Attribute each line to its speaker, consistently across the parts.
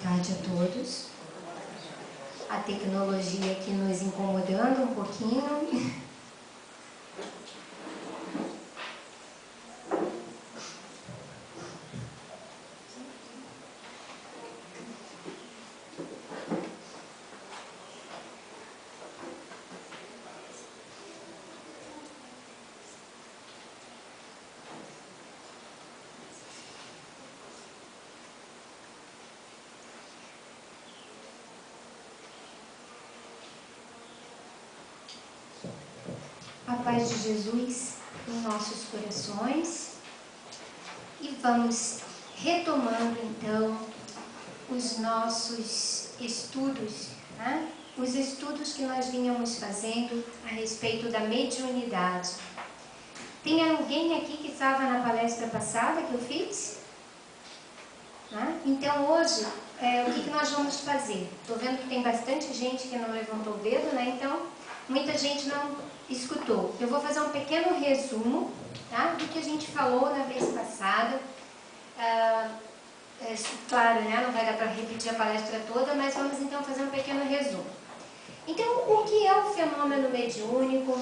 Speaker 1: tarde a todos. A tecnologia aqui nos incomodando um pouquinho. A paz de Jesus em nossos corações, e vamos retomando então os nossos estudos, né? Os estudos que nós vínhamos fazendo a respeito da mediunidade. Tem alguém aqui que estava na palestra passada que eu fiz? Né? Então hoje, o que nós vamos fazer? Estou vendo que tem bastante gente que não levantou o dedo, né? Então muita gente não escutou. Eu vou fazer um pequeno resumo, tá, do que a gente falou na vez passada. Claro, né, não vai dar para repetir a palestra toda, mas vamos então fazer um pequeno resumo. Então, o que é o fenômeno mediúnico?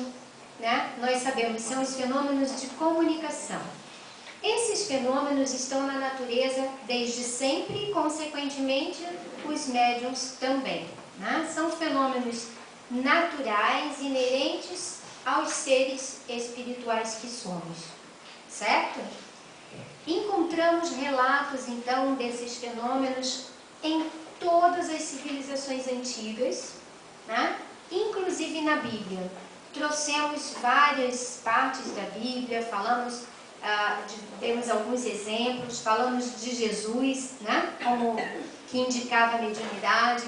Speaker 1: Né? Nós sabemos, são os fenômenos de comunicação. Esses fenômenos estão na natureza desde sempre e, consequentemente, os médiuns também. Né? São fenômenos naturais, inerentes aos seres espirituais que somos, certo? Encontramos relatos, então, desses fenômenos em todas as civilizações antigas, né? Inclusive na Bíblia. Trouxemos várias partes da Bíblia, falamos, demos alguns exemplos, falamos de Jesus, né? Como que indicava a mediunidade.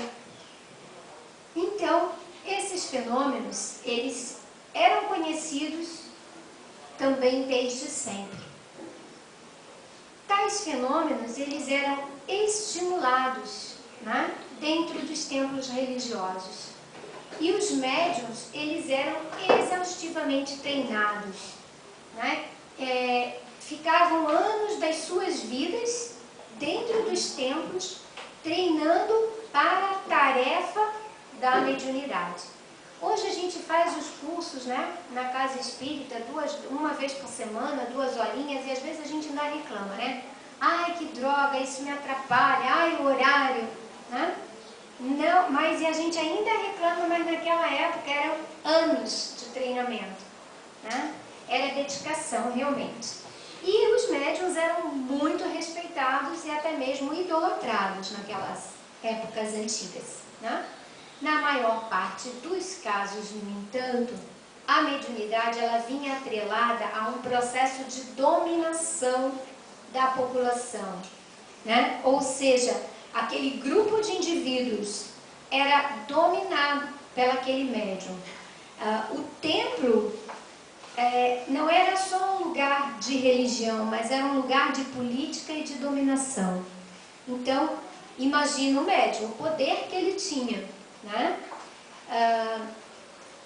Speaker 1: Então, esses fenômenos, eles eram conhecidos também desde sempre. Tais fenômenos, eles eram estimulados, né, dentro dos templos religiosos. E os médiuns, eles eram exaustivamente treinados, né? Ficavam anos das suas vidas dentro dos templos, treinando para a tarefa da mediunidade. Hoje a gente faz os cursos, né, na casa espírita, uma vez por semana, 2 horinhas, e às vezes a gente ainda reclama, né? Ai, que droga, isso me atrapalha, ai, o horário, né? Não, mas e a gente ainda reclama, mas naquela época eram anos de treinamento, né? Era dedicação, realmente. E os médiuns eram muito respeitados e até mesmo idolatrados naquelas épocas antigas, né? Na maior parte dos casos, no entanto, a mediunidade ela vinha atrelada a um processo de dominação da população, né? Ou seja, aquele grupo de indivíduos era dominado pelaquele médium. O templo não era só um lugar de religião, mas era um lugar de política e de dominação. Então, imagina o médium, o poder que ele tinha. Né?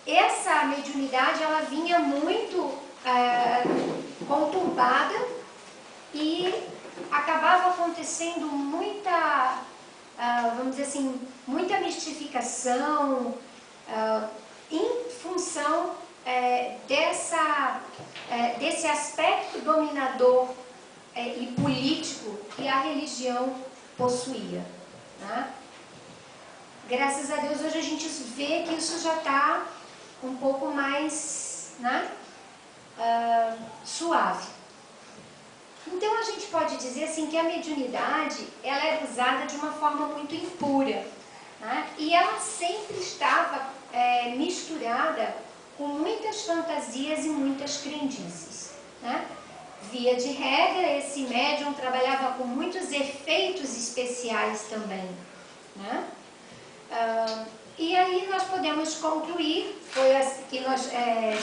Speaker 1: Essa mediunidade ela vinha muito conturbada e acabava acontecendo muita, vamos dizer assim, muita mistificação em função desse aspecto dominador e político que a religião possuía. Né? Graças a Deus, hoje a gente vê que isso já está um pouco mais, né, suave. Então, a gente pode dizer assim que a mediunidade ela era usada de uma forma muito impura, né, e ela sempre estava misturada com muitas fantasias e muitas crendices. Né? Via de regra, esse médium trabalhava com muitos efeitos especiais também. Né? E aí nós podemos concluir, foi assim que nós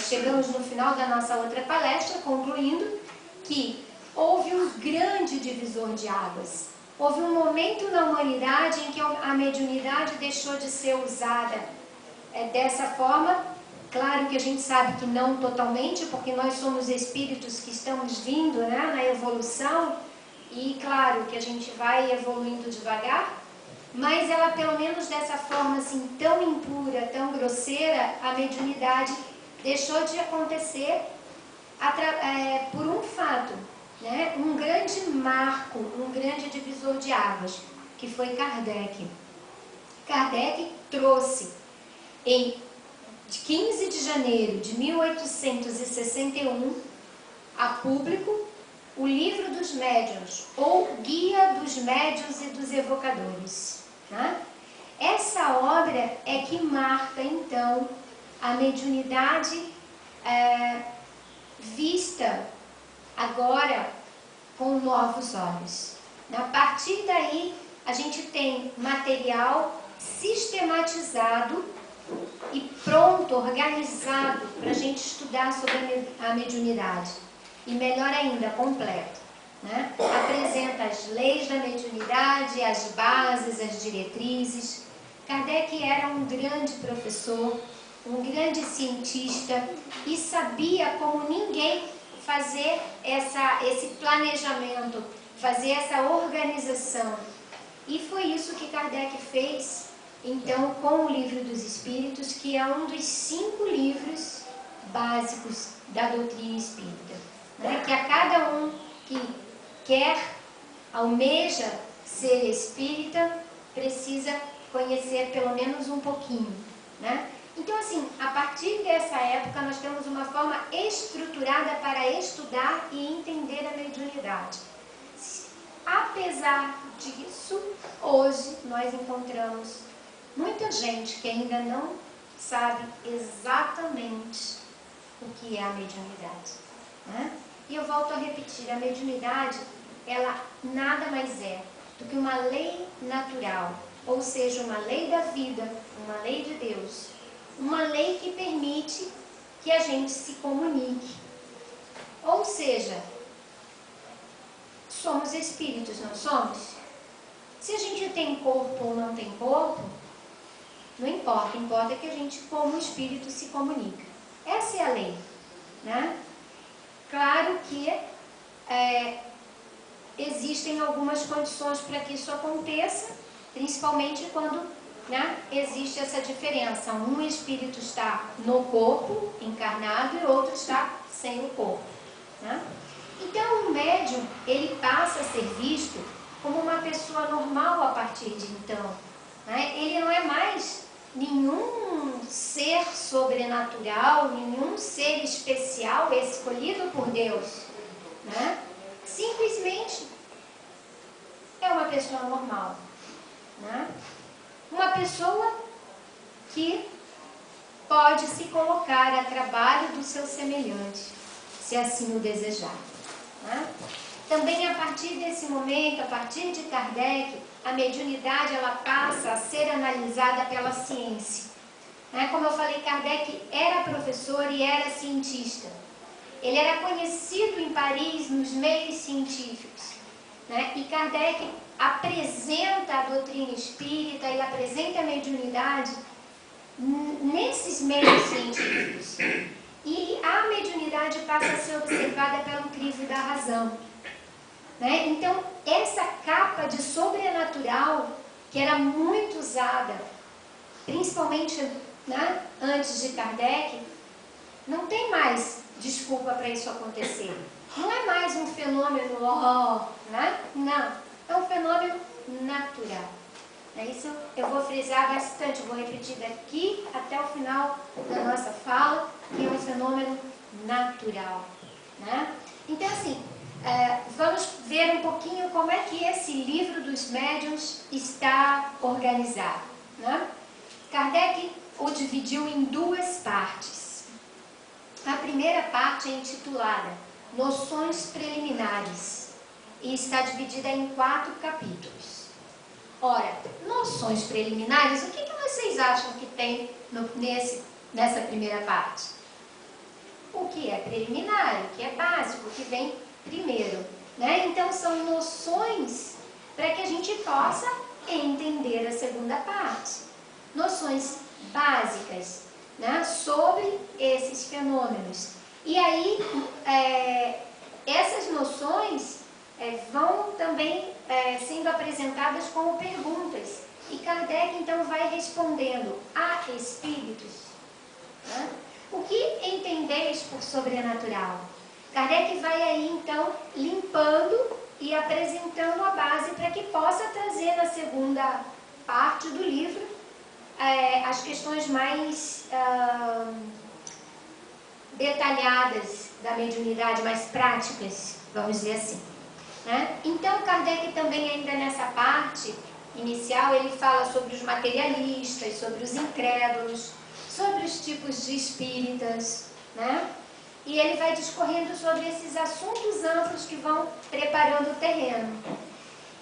Speaker 1: chegamos no final da nossa outra palestra, concluindo que houve um grande divisor de águas. Houve um momento na humanidade em que a mediunidade deixou de ser usada dessa forma. Claro que a gente sabe que não totalmente, porque nós somos espíritos que estamos vindo, né, na evolução, e claro que a gente vai evoluindo devagar. mas ela, pelo menos dessa forma assim, tão impura, tão grosseira, a mediunidade deixou de acontecer por um fato, né? Um grande marco, um grande divisor de águas, que foi Kardec. Kardec trouxe em 15 de janeiro de 1861 a público o Livro dos Médiuns, ou Guia dos Médiuns e dos Evocadores. Né? Essa obra é que marca, então, a mediunidade vista agora com novos olhos. A partir daí, a gente tem material sistematizado e pronto, organizado para a gente estudar sobre a mediunidade. E melhor ainda, completo. Né? Apresenta as leis da mediunidade, as bases, as diretrizes. Kardec era um grande professor, um grande cientista e sabia como ninguém fazer esse planejamento, fazer essa organização. E foi isso que Kardec fez, então, com o Livro dos Espíritos, que é um dos 5 livros básicos da doutrina espírita. Né? Que a cada um que almeja ser espírita, precisa conhecer pelo menos um pouquinho. Né? Então, assim, a partir dessa época, nós temos uma forma estruturada para estudar e entender a mediunidade. Apesar disso, hoje nós encontramos muita gente que ainda não sabe exatamente o que é a mediunidade. Né? E eu volto a repetir, a mediunidade, ela nada mais é do que uma lei natural, ou seja, uma lei da vida, uma lei de Deus, uma lei que permite que a gente se comunique. Ou seja, somos espíritos, não somos? Se a gente tem corpo ou não tem corpo, não importa, importa que a gente, como espírito, se comunica. Essa é a lei. Né? Claro que existem algumas condições para que isso aconteça, principalmente quando, né, existe essa diferença. Um espírito está no corpo, encarnado, e outro está sem o corpo. Né? Então, o médium, ele passa a ser visto como uma pessoa normal a partir de então. Né? Ele não é mais nenhum ser sobrenatural, nenhum ser especial escolhido por Deus. Né? Simplesmente é uma pessoa normal. Né? Uma pessoa que pode se colocar a trabalho do seu semelhante, se assim o desejar. Né? Também a partir desse momento, a partir de Kardec, a mediunidade ela passa a ser analisada pela ciência. Né? Como eu falei, Kardec era professor e era cientista. Ele era conhecido em Paris nos meios científicos. Né? E Kardec apresenta a doutrina espírita e apresenta a mediunidade nesses meios científicos. E a mediunidade passa a ser observada pelo crivo da razão. Né? Então, essa capa de sobrenatural, que era muito usada, principalmente, né, antes de Kardec, não tem mais desculpa para isso acontecer. Não é mais um fenômeno, né? Não, é um fenômeno natural. Isso eu vou frisar bastante, eu vou repetir daqui até o final da nossa fala, que é um fenômeno natural. Né? Então, assim, vamos ver um pouquinho como é que esse Livro dos Médiuns está organizado. Né? Kardec o dividiu em 2 partes. A primeira parte é intitulada Noções Preliminares e está dividida em 4 capítulos. Ora, noções preliminares, o que vocês acham que tem nessa primeira parte? O que é preliminar, o que é básico, o que vem primeiro. Né? Então, são noções para que a gente possa entender a segunda parte. Noções básicas, né, sobre esses fenômenos. E aí, essas noções vão também sendo apresentadas como perguntas. E Kardec então vai respondendo: há espíritos? Né? O que entendeis por sobrenatural? Kardec vai aí então limpando e apresentando a base para que possa trazer na segunda parte do livro as questões mais detalhadas da mediunidade, mais práticas, vamos dizer assim. Né? Então Kardec também ainda nessa parte inicial ele fala sobre os materialistas, sobre os incrédulos, sobre os tipos de espíritas, né? E ele vai discorrendo sobre esses assuntos amplos que vão preparando o terreno.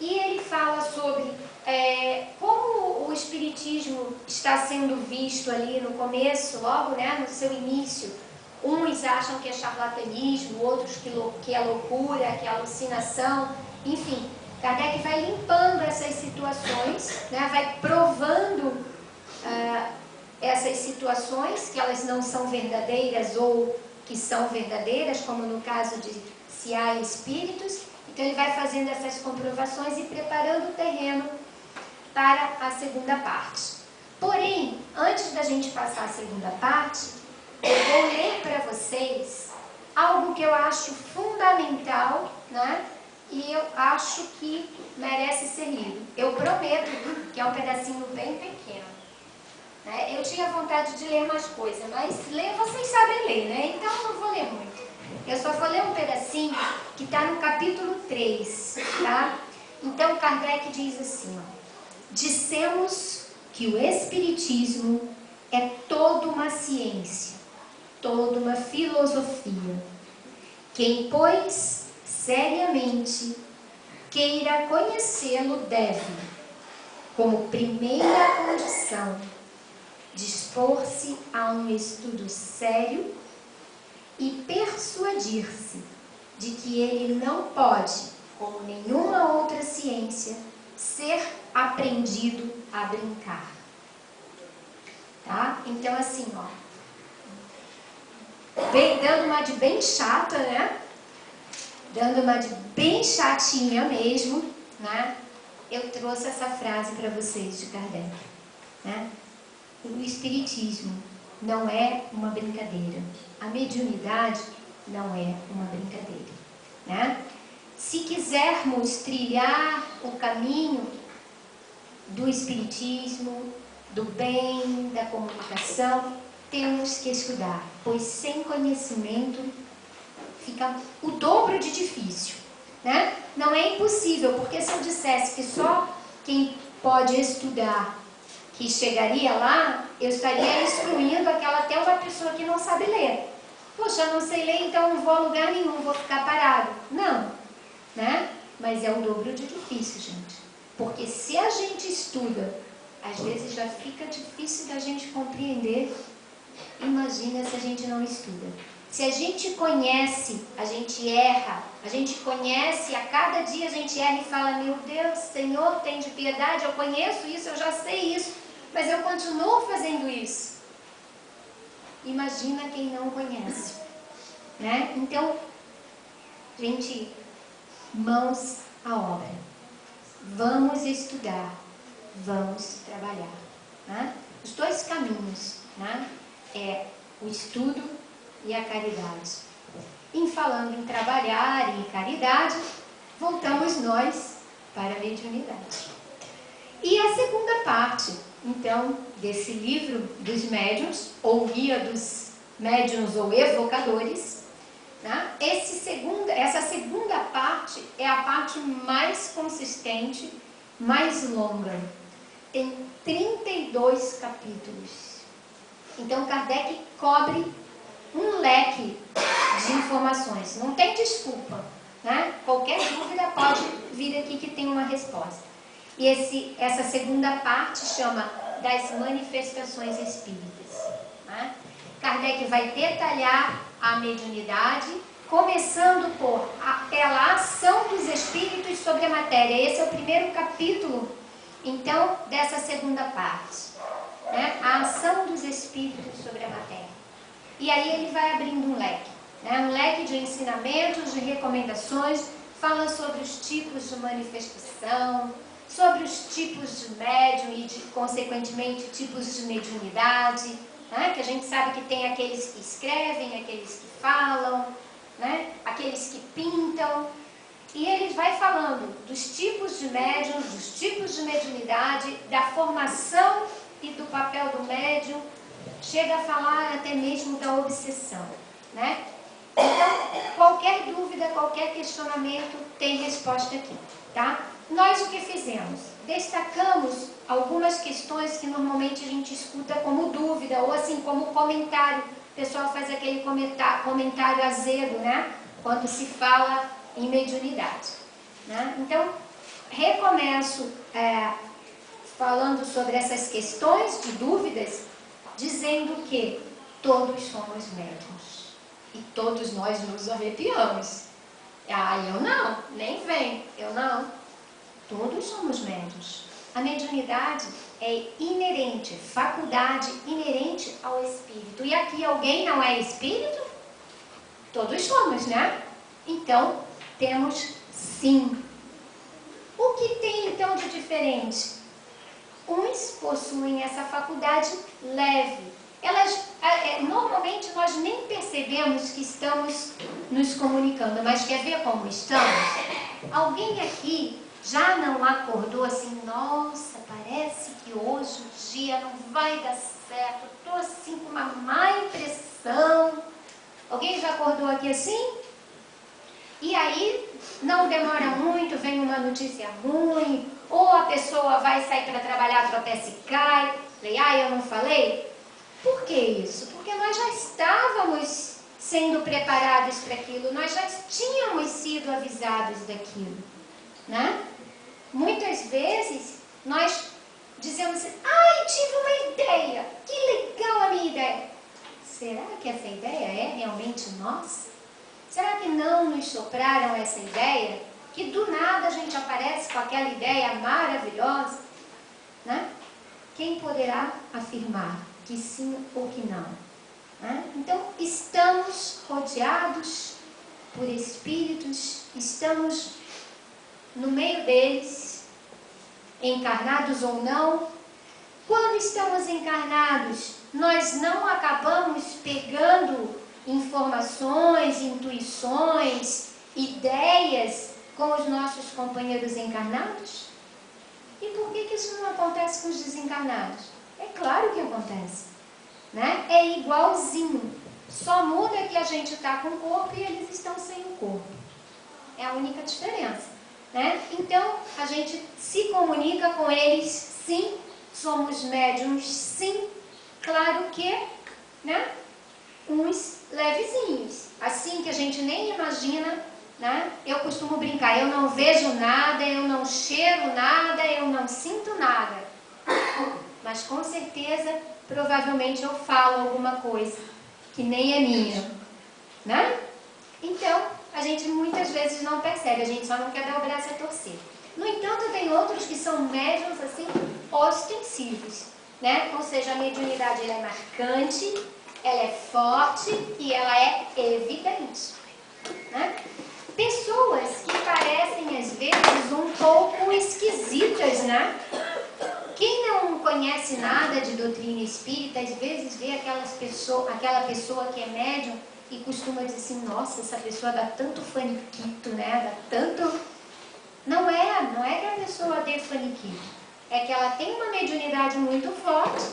Speaker 1: E ele fala sobre como o espiritismo está sendo visto ali no começo, logo, né, no seu início. Uns acham que é charlatanismo, outros que é loucura, que é alucinação, enfim. Kardec vai limpando essas situações, né, vai provando essas situações, que elas não são verdadeiras ou que são verdadeiras, como no caso de se há espíritos. Então ele vai fazendo essas comprovações e preparando o terreno para a segunda parte. Porém, antes da gente passar a segunda parte, eu vou ler para vocês algo que eu acho fundamental, né? E eu acho que merece ser lido. Eu prometo que é um pedacinho bem pequeno. Né? Eu tinha vontade de ler mais coisas, mas ler vocês sabem ler, né? Então eu não vou ler muito. Eu só vou ler um pedacinho que está no capítulo 3, tá? Então Kardec diz assim, ó: dissemos que o Espiritismo é toda uma ciência, toda uma filosofia. Quem, pois, seriamente queira conhecê-lo deve, como primeira condição, dispor-se a um estudo sério e persuadir-se de que ele não pode, como nenhuma outra ciência, ser aprendido a brincar. Tá? Então assim, ó, dando uma de bem chata, né? Dando uma de bem chatinha mesmo, né? Eu trouxe essa frase para vocês de Kardec, né? O espiritismo não é uma brincadeira. A mediunidade não é uma brincadeira, né? Se quisermos trilhar o caminho do espiritismo, do bem, da comunicação, temos que estudar, pois sem conhecimento fica o dobro de difícil, né? Não é impossível, porque se eu dissesse que só quem pode estudar que chegaria lá, eu estaria excluindo até uma pessoa que não sabe ler. Poxa, eu não sei ler, então não vou a lugar nenhum, vou ficar parado. Não, né? Mas é o dobro de difícil, gente. Porque se a gente estuda, às vezes já fica difícil da gente compreender. Imagina se a gente não estuda. Se a gente conhece, a gente erra. A gente conhece, a cada dia a gente erra e fala: meu Deus, Senhor, tem de piedade, eu conheço isso, eu já sei isso, mas eu continuo fazendo isso. Imagina quem não conhece, né? Então, gente, mãos à obra. Vamos estudar, vamos trabalhar, né? Os dois caminhos, né? É o estudo e a caridade. Em falando em trabalhar e em caridade, voltamos nós para a mediunidade. E a segunda parte, então, desse livro dos médiuns, ou guia dos médiuns ou evocadores, né? Essa segunda parte é a parte mais consistente, mais longa. Tem 32 capítulos. Então Kardec cobre um leque de informações. Não tem desculpa, né? Qualquer dúvida pode vir aqui que tem uma resposta. E essa segunda parte chama das manifestações espíritas, né? Kardec vai detalhar a mediunidade, começando pela ação dos espíritos sobre a matéria. Esse é o primeiro capítulo, então, dessa segunda parte, né? A ação dos espíritos sobre a matéria. E aí ele vai abrindo um leque, né? Um leque de ensinamentos, de recomendações, fala sobre os tipos de manifestação, sobre os tipos de médium e, consequentemente, tipos de mediunidade, né? Que a gente sabe que tem aqueles que escrevem, aqueles que falam, né? Aqueles que pintam. E ele vai falando dos tipos de médiums, dos tipos de mediunidade, da formação e do papel do médium, chega a falar até mesmo da obsessão, né? Então, qualquer dúvida, qualquer questionamento tem resposta aqui, tá? Nós o que fizemos? Destacamos algumas questões que normalmente a gente escuta como dúvida, ou assim, como comentário. O pessoal faz aquele comentário azedo, né? Quando se fala em mediunidade, né? Então, recomeço falando sobre essas questões de dúvidas, dizendo que todos somos médiuns e todos nós nos arrepiamos. Ah, eu não, nem vem, eu não. Todos somos médiuns. A mediunidade é inerente, faculdade inerente ao espírito. E aqui alguém não é espírito? Todos somos, né? Então, temos sim. O que tem então de diferente? Uns possuem essa faculdade leve. Normalmente nós nem percebemos que estamos nos comunicando, mas quer ver como estamos? Alguém aqui já não acordou assim, nossa, parece que hoje o dia não vai dar certo, estou assim com uma má impressão. Alguém já acordou aqui assim? E aí, não demora muito, vem uma notícia ruim, ou a pessoa vai sair para trabalhar, tropeça e cai. Eu não falei? Por que isso? Porque nós já estávamos sendo preparados para aquilo, nós já tínhamos sido avisados daquilo, né? Muitas vezes, nós dizemos assim, tive uma ideia, que legal a minha ideia. Será que essa ideia é realmente nossa? Será que não nos sopraram essa ideia? Que do nada a gente aparece com aquela ideia maravilhosa, né? Quem poderá afirmar que sim ou que não? Né? Então, estamos rodeados por espíritos, estamos no meio deles, encarnados ou não. Quando estamos encarnados, nós não acabamos pegando informações, intuições, ideias com os nossos companheiros encarnados? E por que isso não acontece com os desencarnados? É claro que acontece, né? É igualzinho, só muda que a gente está com o corpo e eles estão sem o corpo. É a única diferença, né? Então, a gente se comunica com eles, sim, somos médiums, sim, claro que, né? Uns levezinhos, assim que a gente nem imagina, né? Eu costumo brincar, eu não vejo nada, eu não cheiro nada, eu não sinto nada, mas com certeza, provavelmente eu falo alguma coisa que nem é minha, né? Então, a gente muitas vezes não percebe, a gente só não quer dar o braço a torcer. No entanto, tem outros que são médiums assim, ostensivos, né? Ou seja, a mediunidade ela é marcante, ela é forte e ela é evidente, né? Pessoas que parecem às vezes um pouco esquisitas, né? Quem não conhece nada de doutrina espírita, às vezes vê aquela pessoa que é médium e costuma dizer assim, nossa, essa pessoa dá tanto faniquito, né? Dá tanto... Não é que a pessoa dê faniquito, é que ela tem uma mediunidade muito forte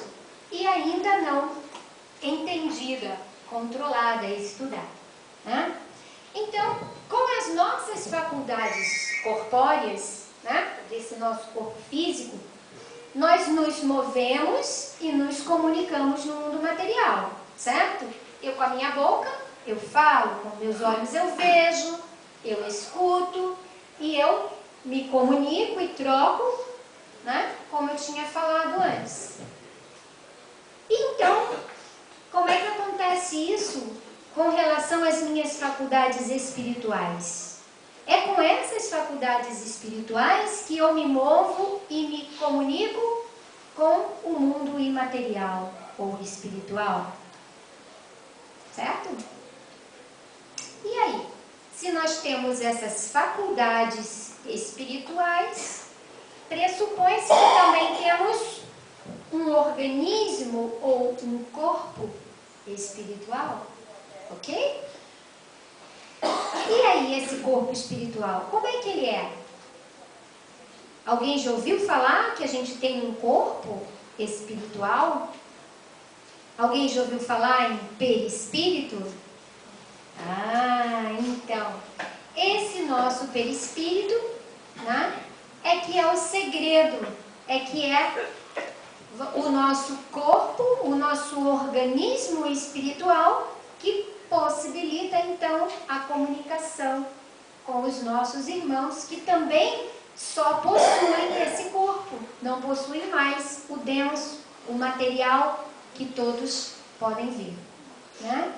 Speaker 1: e ainda não entendida, controlada, estudada, né? Então, com as nossas faculdades corpóreas, né, desse nosso corpo físico, nós nos movemos e nos comunicamos no mundo material, certo? Eu com a minha boca, eu falo, com meus olhos eu vejo, eu escuto e eu me comunico e troco, né, como eu tinha falado antes. Então, como é que acontece isso com relação às minhas faculdades espirituais? É com essas faculdades espirituais que eu me movo e me comunico com o mundo imaterial ou espiritual. Certo? E aí, se nós temos essas faculdades espirituais, pressupõe-se que também temos um organismo ou um corpo espiritual, ok? E aí, esse corpo espiritual, como é que ele é? Alguém já ouviu falar que a gente tem um corpo espiritual? Alguém já ouviu falar em perispírito? Ah, então, esse nosso perispírito, né, é que é o segredo, é que é o nosso corpo, o nosso organismo espiritual que possibilita então a comunicação com os nossos irmãos que também só possuem esse corpo, não possuem mais o denso, o material que todos podem ver, né?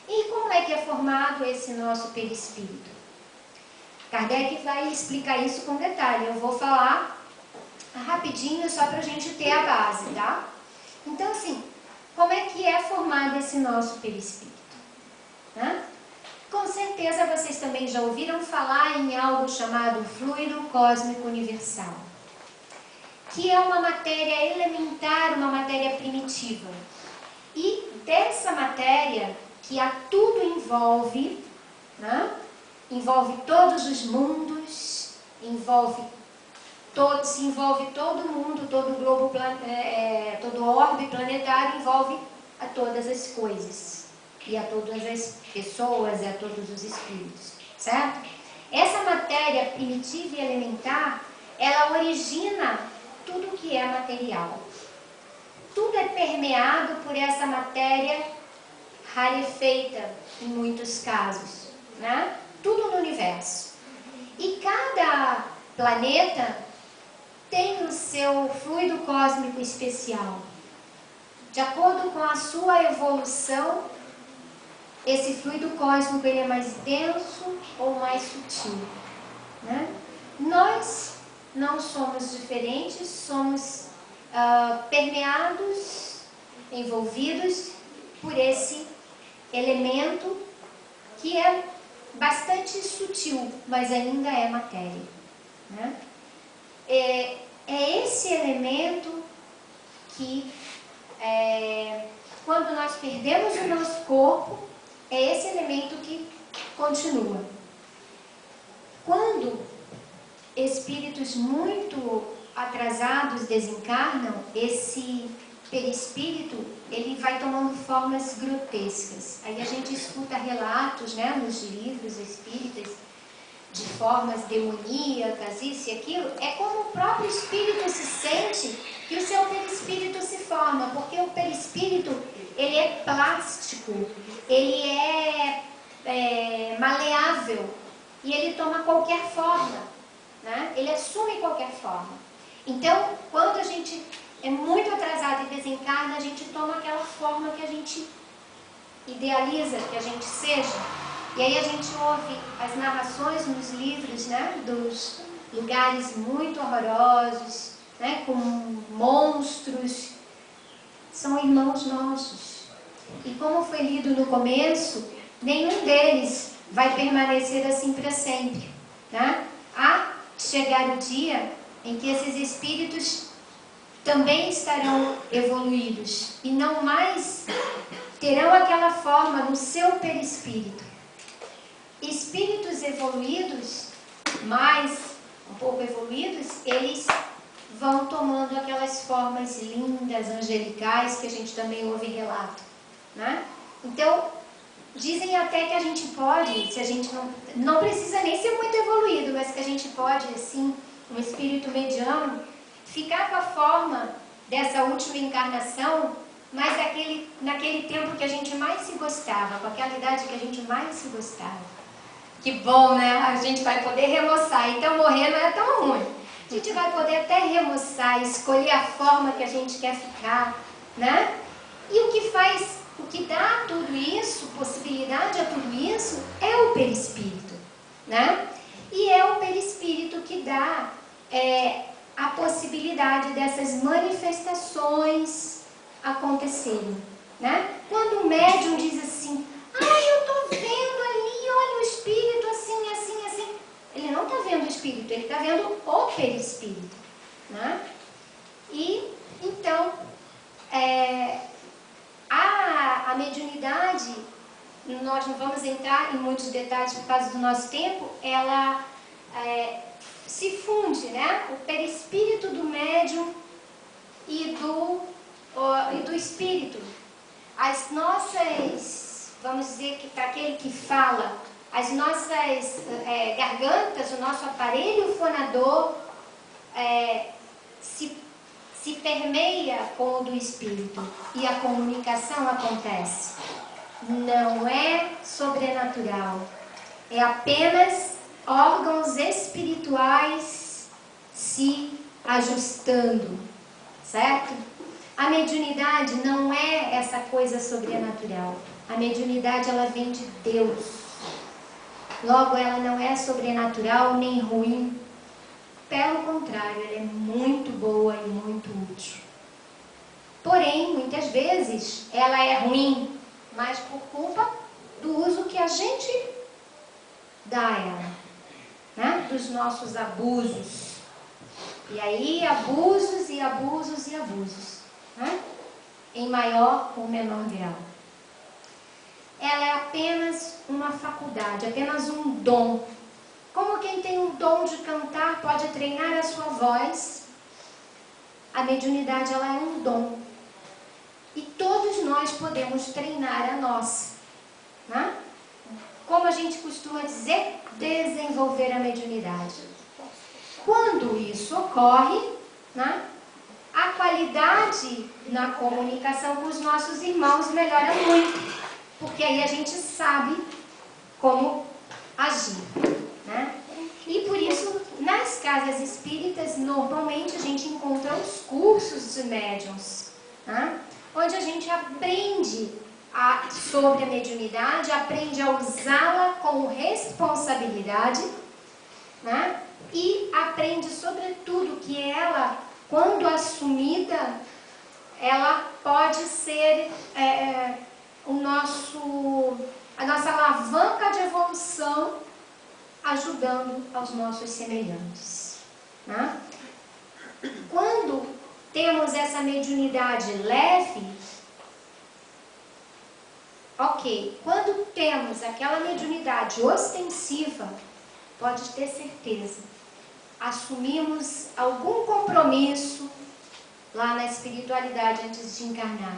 Speaker 1: E como é que é formado esse nosso perispírito? Kardec vai explicar isso com detalhe. Eu vou falar rapidinho só para a gente ter a base, tá? Então, assim, como é que é formado esse nosso perispírito? Né? Com certeza vocês também já ouviram falar em algo chamado fluido cósmico universal, que é uma matéria elementar, uma matéria primitiva. E dessa matéria que a tudo envolve, né? Envolve todos os mundos, se envolve todo mundo, todo o globo, todo o orbe planetário, envolve a todas as coisas, e a todas as pessoas, e a todos os espíritos, certo? Essa matéria primitiva e elementar, ela origina tudo que é material. Tudo é permeado por essa matéria rarefeita, em muitos casos, né? Tudo no universo. E cada planeta tem o seu fluido cósmico especial. De acordo com a sua evolução, esse fluido cósmico ele é mais denso ou mais sutil, né? Nós não somos diferentes, somos permeados, envolvidos por esse elemento que é bastante sutil, mas ainda é matéria, né? É esse elemento que, quando nós perdemos o nosso corpo, é esse elemento que continua. Quando espíritos muito atrasados desencarnam, esse perispírito, ele vai tomando formas grotescas. Aí a gente escuta relatos, né, nos livros espíritas, de formas demoníacas, isso e aquilo. É como o próprio espírito se sente que o seu perispírito se forma, porque o perispírito, ele é plástico, ele é maleável, e ele toma qualquer forma, né? Ele assume qualquer forma. Então, quando a gente é muito atrasado e desencarna, a gente toma aquela forma que a gente idealiza que a gente seja. E aí a gente ouve as narrações nos livros, né, dos lugares muito horrorosos, né, com monstros. São irmãos nossos. E como foi lido no começo, nenhum deles vai permanecer assim para sempre, né? Há chegar o dia em que esses espíritos também estarão evoluídos e não mais terão aquela forma no seu perispírito. Espíritos evoluídos, um pouco evoluídos, eles vão tomando aquelas formas lindas, angelicais, que a gente também ouve relato, né? Então, dizem até que a gente pode, se a gente não precisa nem ser muito evoluído, mas que a gente pode, assim, um espírito mediano, ficar com a forma dessa última encarnação, mas naquele tempo que a gente mais se gostava, com aquela idade que a gente mais se gostava. Que bom, né? A gente vai poder remoçar, então morrer não é tão ruim. A gente vai poder até remoçar, escolher a forma que a gente quer ficar, né? E o que dá tudo isso, possibilidade a tudo isso, é o perispírito, né? E é o perispírito que dá a possibilidade dessas manifestações acontecerem, né? Quando o médium diz assim, eu estou vendo ali, olha o espírito assim, assim, assim. Ele não está vendo o espírito, ele está vendo o perispírito. né? E, então, a mediunidade, nós não vamos entrar em muitos detalhes por causa do nosso tempo, ela se funde, né? O perispírito do médium e do espírito. As nossas, vamos dizer que para aquele que fala, as nossas gargantas, o nosso aparelho fonador se permeia com o do espírito e a comunicação acontece. Não é sobrenatural, é apenas órgãos espirituais se ajustando, certo? A mediunidade não é essa coisa sobrenatural. A mediunidade, ela vem de Deus. Logo, ela não é sobrenatural nem ruim. Pelo contrário, ela é muito boa e muito útil. Porém, muitas vezes, ela é ruim, mas por culpa do uso que a gente dá a ela, né? Dos nossos abusos. E aí, abusos e abusos e abusos, né? Em maior ou menor grau. Ela é apenas uma faculdade, apenas um dom. Como quem tem um dom de cantar pode treinar a sua voz, a mediunidade, ela é um dom. E todos nós podemos treinar a nossa, né? Como a gente costuma dizer, desenvolver a mediunidade. Quando isso ocorre, né, a qualidade na comunicação com os nossos irmãos melhora muito, porque aí a gente sabe como agir, né? E por isso, nas casas espíritas, normalmente a gente encontra os cursos de médiuns, né? Onde a gente aprende sobre a mediunidade, aprende a usá-la com responsabilidade, né? E aprende sobretudo que ela, quando assumida, ela pode ser a nossa alavanca de evolução, ajudando aos nossos semelhantes, né? Quando temos essa mediunidade leve, ok. Quando temos aquela mediunidade ostensiva, pode ter certeza, assumimos algum compromisso lá na espiritualidade antes de encarnar.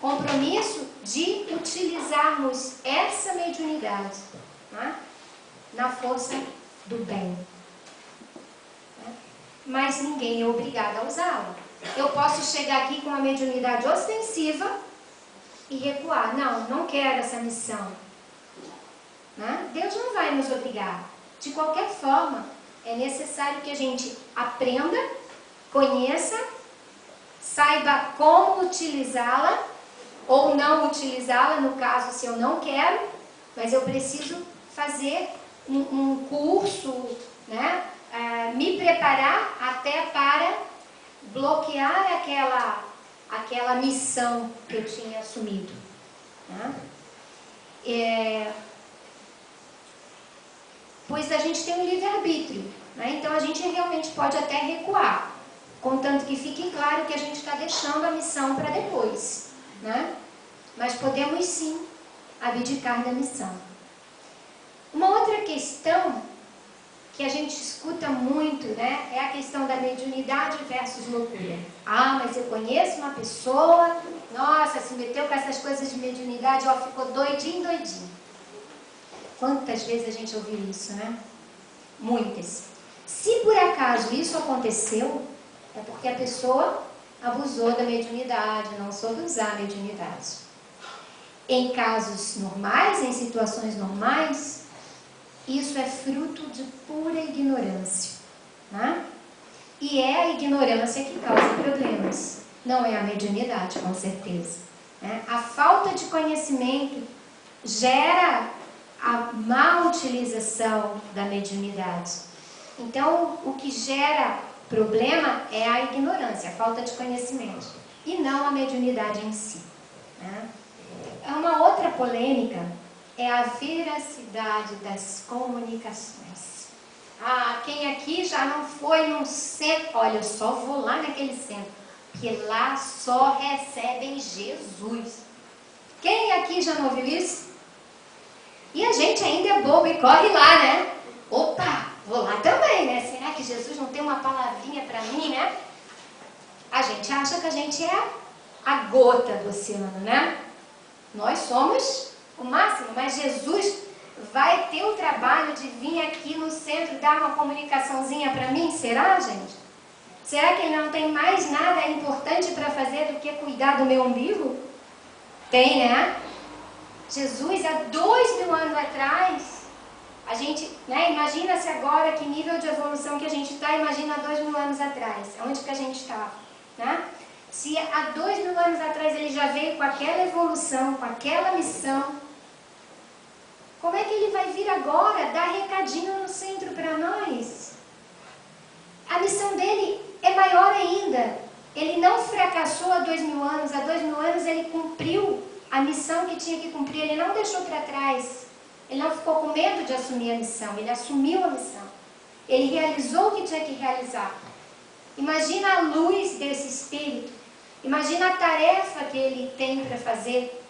Speaker 1: Compromisso de utilizarmos essa mediunidade, né, na força do bem. Mas ninguém é obrigado a usá-la. Eu posso chegar aqui com uma mediunidade ostensiva e recuar. Não quero essa missão. Né? Deus não vai nos obrigar. De qualquer forma, é necessário que a gente aprenda, conheça, saiba como utilizá-la ou não utilizá-la, no caso, se eu não quero, mas eu preciso fazer um curso, né? Me preparar até para bloquear aquela missão que eu tinha assumido, né? Pois a gente tem um livre-arbítrio, né? Então a gente realmente pode até recuar, contanto que fique claro que a gente está deixando a missão para depois, né? Mas podemos sim abdicar da missão. Uma outra questão que a gente escuta muito, né, é a questão da mediunidade versus loucura. Ah, mas eu conheço uma pessoa, nossa, se meteu com essas coisas de mediunidade, ó, ficou doidinho. Quantas vezes a gente ouviu isso, né? Muitas. Se por acaso isso aconteceu, é porque a pessoa abusou da mediunidade, não soube usar a mediunidade. Em casos normais, em situações normais, isso é fruto de pura ignorância, né? E é a ignorância que causa problemas, não é a mediunidade, com certeza, né? A falta de conhecimento gera a má utilização da mediunidade. Então, o que gera problema é a ignorância, a falta de conhecimento, e não a mediunidade em si, né? Uma outra polêmica é a veracidade das comunicações. Ah, quem aqui já não foi num centro? Olha, eu só vou lá naquele centro, porque lá só recebem Jesus. Quem aqui já não ouviu isso? E a gente ainda é bobo e corre lá, né? Opa, vou lá também, né? Será que Jesus não tem uma palavrinha para mim, né? A gente acha que a gente é a gota do oceano, né? Nós somos o máximo, mas Jesus vai ter o trabalho de vir aqui no centro dar uma comunicaçãozinha para mim? Será, gente? Será que ele não tem mais nada importante para fazer do que cuidar do meu umbigo? Tem, né? Jesus, há 2000 anos atrás, a gente, né, imagina-se agora que nível de evolução que a gente está, imagina há 2000 anos atrás, onde que a gente estava, né? Se há 2000 anos atrás ele já veio com aquela evolução, com aquela missão, como é que ele vai vir agora dar recadinho no centro para nós? A missão dele é maior ainda. Ele não fracassou há 2000 anos, há 2000 anos ele cumpriu a missão que tinha que cumprir, ele não deixou para trás. Ele não ficou com medo de assumir a missão, ele assumiu a missão. Ele realizou o que tinha que realizar. Imagina a luz desse Espírito, imagina a tarefa que ele tem para fazer.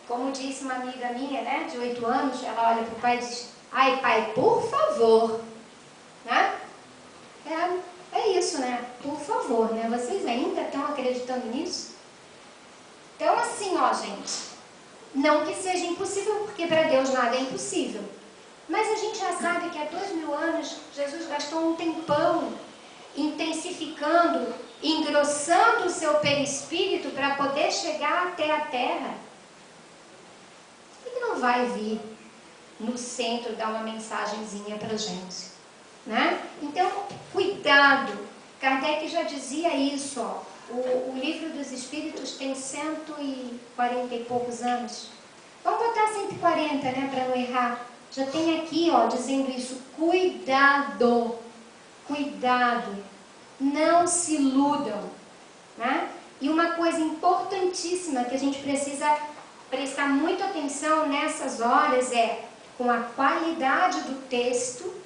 Speaker 1: Como disse uma amiga minha, né, de 8 anos, ela olha para o pai e diz: ai pai, por favor, né? É isso, né? Por favor, né? Vocês ainda estão acreditando nisso? Então assim, ó gente, não que seja impossível, porque para Deus nada é impossível. Mas a gente já sabe que há 2000 anos Jesus gastou um tempão intensificando, engrossando o seu perispírito para poder chegar até a Terra. Ele não vai vir no centro dar uma mensagenzinha para a gente, né? Então, cuidado. Kardec já dizia isso, ó. O Livro dos Espíritos tem 140 e poucos anos. Vamos botar 140, né, para não errar. Já tem aqui, ó, dizendo isso. Cuidado, cuidado. Não se iludam, né? E uma coisa importantíssima que a gente precisa prestar muita atenção nessas horas é com a qualidade do texto,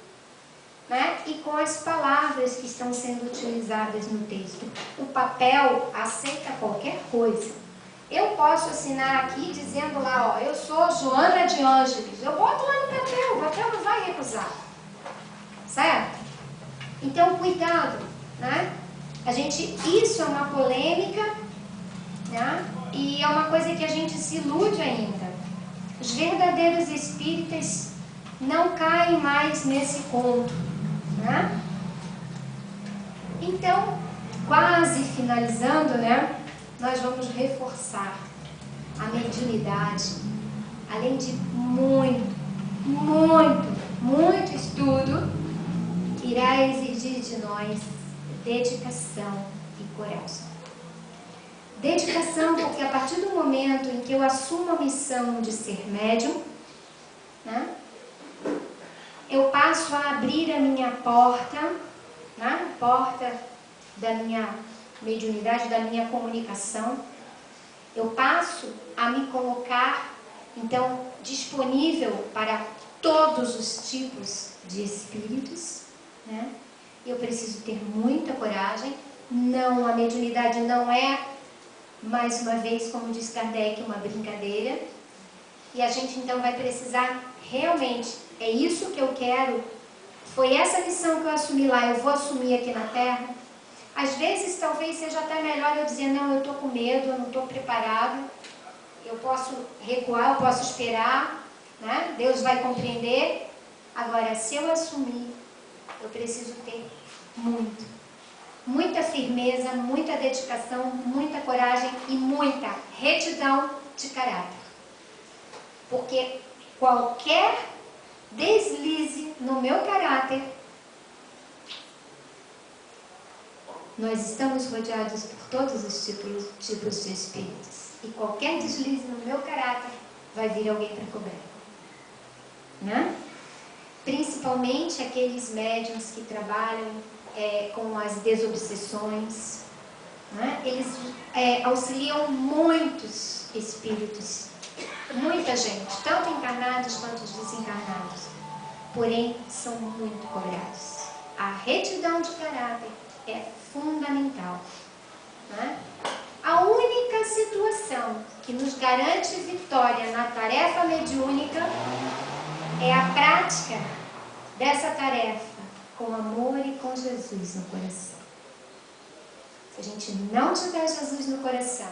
Speaker 1: né, e com as palavras que estão sendo utilizadas no texto. O papel aceita qualquer coisa. Eu posso assinar aqui dizendo lá, ó, eu sou Joana de Ângeles. Eu boto lá no papel, o papel não vai recusar. Certo? Então, cuidado, né? Isso é uma polêmica, né? E é uma coisa que a gente se ilude ainda. Os verdadeiros espíritas não caem mais nesse conto, né? Então, quase finalizando, né? Nós vamos reforçar a mediunidade, além de muito estudo, irá exigir de nós dedicação e coragem. Dedicação, porque a partir do momento em que eu assumo a missão de ser médium, né, eu passo a abrir a minha porta, né, porta da minha mediunidade, da minha comunicação. Eu passo a me colocar, então, disponível para todos os tipos de espíritos, né? Eu preciso ter muita coragem. Não, a mediunidade não é, mais uma vez, como diz Kardec, uma brincadeira. E a gente então vai precisar realmente, é isso que eu quero, foi essa missão que eu assumi lá, eu vou assumir aqui na Terra. Às vezes talvez seja até melhor eu dizer, não, eu estou com medo, eu não estou preparado, eu posso recuar, eu posso esperar, né? Deus vai compreender. Agora, se eu assumir, eu preciso ter muita firmeza, muita dedicação, muita coragem e muita retidão de caráter. Porque qualquer deslize no meu caráter, nós estamos rodeados por todos os tipos de espíritos. E qualquer deslize no meu caráter, vai vir alguém para cobrar, né? Principalmente aqueles médiuns que trabalham com as desobsessões, né? Eles auxiliam muitos espíritos, muita gente, tanto encarnados quanto desencarnados. porém são muito cobrados. A retidão de caráter é fundamental, né? A única situação que nos garante vitória na tarefa mediúnica é a prática dessa tarefa com amor e com Jesus no coração. Se a gente não tiver Jesus no coração,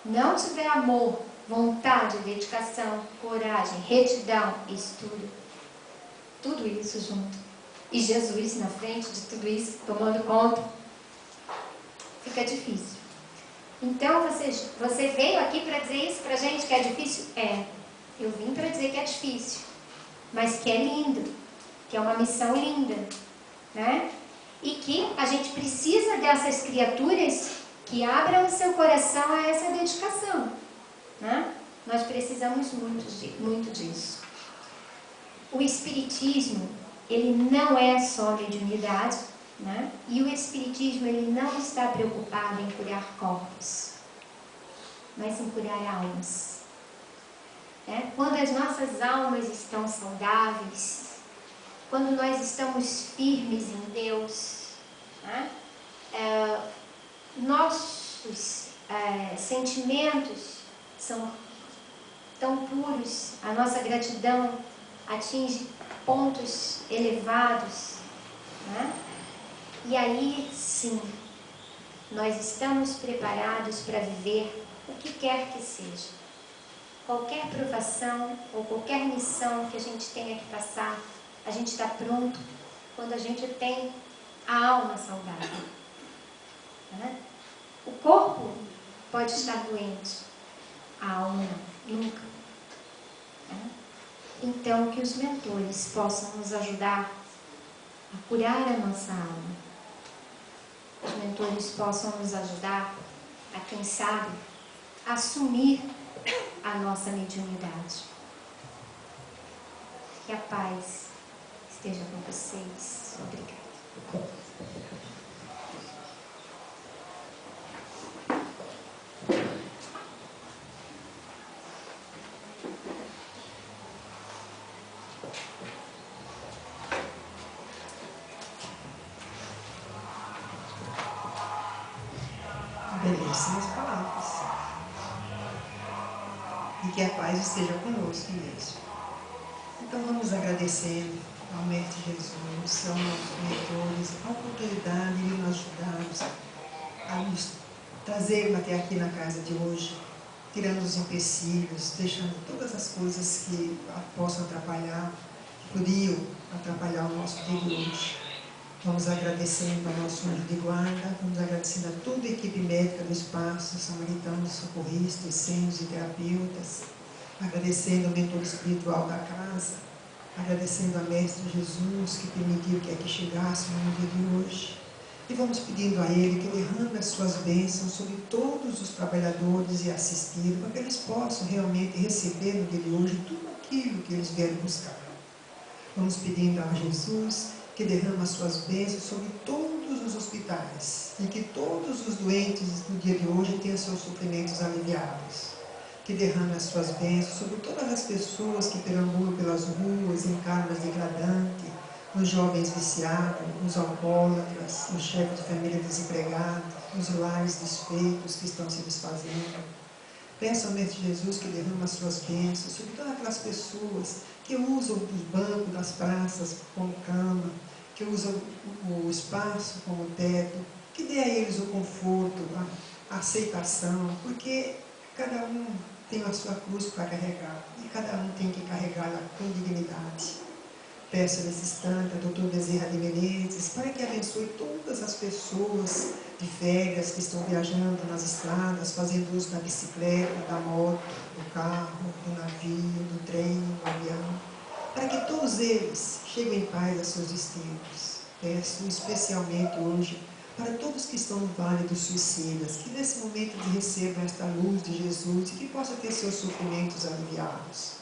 Speaker 1: não tiver amor, vontade, dedicação, coragem, retidão, estudo, tudo isso junto, e Jesus na frente de tudo isso, tomando conta, fica difícil. Então, você veio aqui para dizer isso para a gente, que é difícil? É, eu vim para dizer que é difícil, mas que é lindo, que é uma missão linda, né? E que a gente precisa dessas criaturas que abram o seu coração a essa dedicação, né? Nós precisamos muito disso. O Espiritismo, ele não é só mediunidade, né? E o Espiritismo, ele não está preocupado em curar corpos, mas em curar almas. Quando as nossas almas estão saudáveis, quando nós estamos firmes em Deus, né? Nossos sentimentos são tão puros, a nossa gratidão atinge pontos elevados, né? E aí sim, nós estamos preparados para viver o que quer que seja. Qualquer provação ou qualquer missão que a gente tenha que passar, a gente está pronto quando a gente tem a alma saudável, né? O corpo pode estar doente, a alma não, nunca, né? Então, que os mentores possam nos ajudar a curar a nossa alma. Os mentores possam nos ajudar a, quem sabe, assumir a nossa mediunidade. Que a paz esteja com vocês. Obrigada.
Speaker 2: Belíssimas palavras. E que a paz esteja conosco mesmo. Então vamos agradecendo ao Mestre Jesus, aos nossos mentores, a oportunidade de nos ajudar a nos trazerem até aqui na casa de hoje, tirando os empecilhos, deixando todas as coisas que possam atrapalhar, que podiam atrapalhar o nosso dia de hoje. Vamos agradecendo ao nosso anjo de guarda, vamos agradecendo a toda a equipe médica do espaço, samaritanos, socorristas, essênios e terapeutas, agradecendo ao mentor espiritual da casa, agradecendo a Mestre Jesus, que permitiu que aqui chegássemos no dia de hoje. E vamos pedindo a Ele que derrame as suas bênçãos sobre todos os trabalhadores e assistidos, para que eles possam realmente receber no dia de hoje tudo aquilo que eles vieram buscar. Vamos pedindo a Jesus que derrama as suas bênçãos sobre todos os hospitais e que todos os doentes do dia de hoje tenham seus sofrimentos aliviados. Que derrame as suas bênçãos sobre todas as pessoas que perambulam pelas ruas em karmas degradantes, nos jovens viciados, nos alcoólatras, nos chefes de família desempregados, nos lares desfeitos que estão se desfazendo. Peço ao Mestre Jesus que derrame as suas bênçãos sobre todas aquelas pessoas que usam os bancos das praças como cama, que usam o espaço como teto, que dê a eles o conforto, a aceitação, porque cada um tem a sua cruz para carregar e cada um tem que carregá-la com dignidade. Peço nesse instante ao Dr. Bezerra de Menezes para que abençoe todas as pessoas de férias que estão viajando nas estradas, fazendo uso da bicicleta, da moto, do carro, do navio, do trem, do avião, para que todos eles cheguem em paz a seus destinos. Peço especialmente hoje para todos que estão no Vale dos Suicidas, que nesse momento recebam esta luz de Jesus e que possam ter seus sofrimentos aliviados.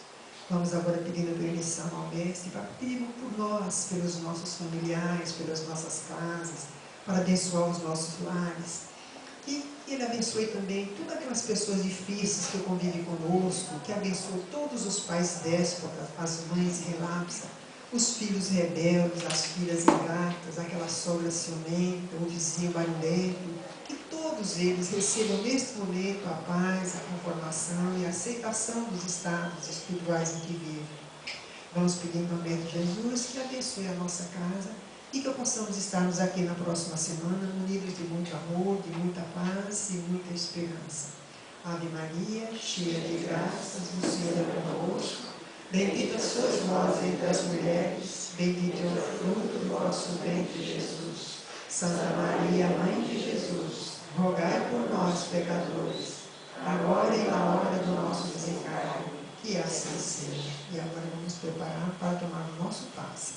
Speaker 2: Vamos agora pedindo permissão ao Mestre para pedir por nós, pelos nossos familiares, pelas nossas casas, para abençoar os nossos lares. E Ele abençoe também todas aquelas pessoas difíceis que convivem conosco, que abençoe todos os pais déspotas, as mães relapsas, os filhos rebeldes, as filhas ingratas, aquela sogra ciumenta, o vizinho barulhento, que todos eles recebam neste momento a paz, a conformação e a aceitação dos estados espirituais em que vivem. Vamos pedir em nome de Jesus que abençoe a nossa casa e que possamos estarmos aqui na próxima semana munidos de muito amor, de muita paz e muita esperança. Ave Maria, cheia de graças, o Senhor é convosco. Bendita sois vós entre as mulheres, bendito é o fruto do vosso ventre, Jesus. Santa Maria, Mãe de Jesus, rogai por nós, pecadores, agora e na hora do nosso desencarne. Que assim seja. E agora vamos preparar para tomar o nosso passe.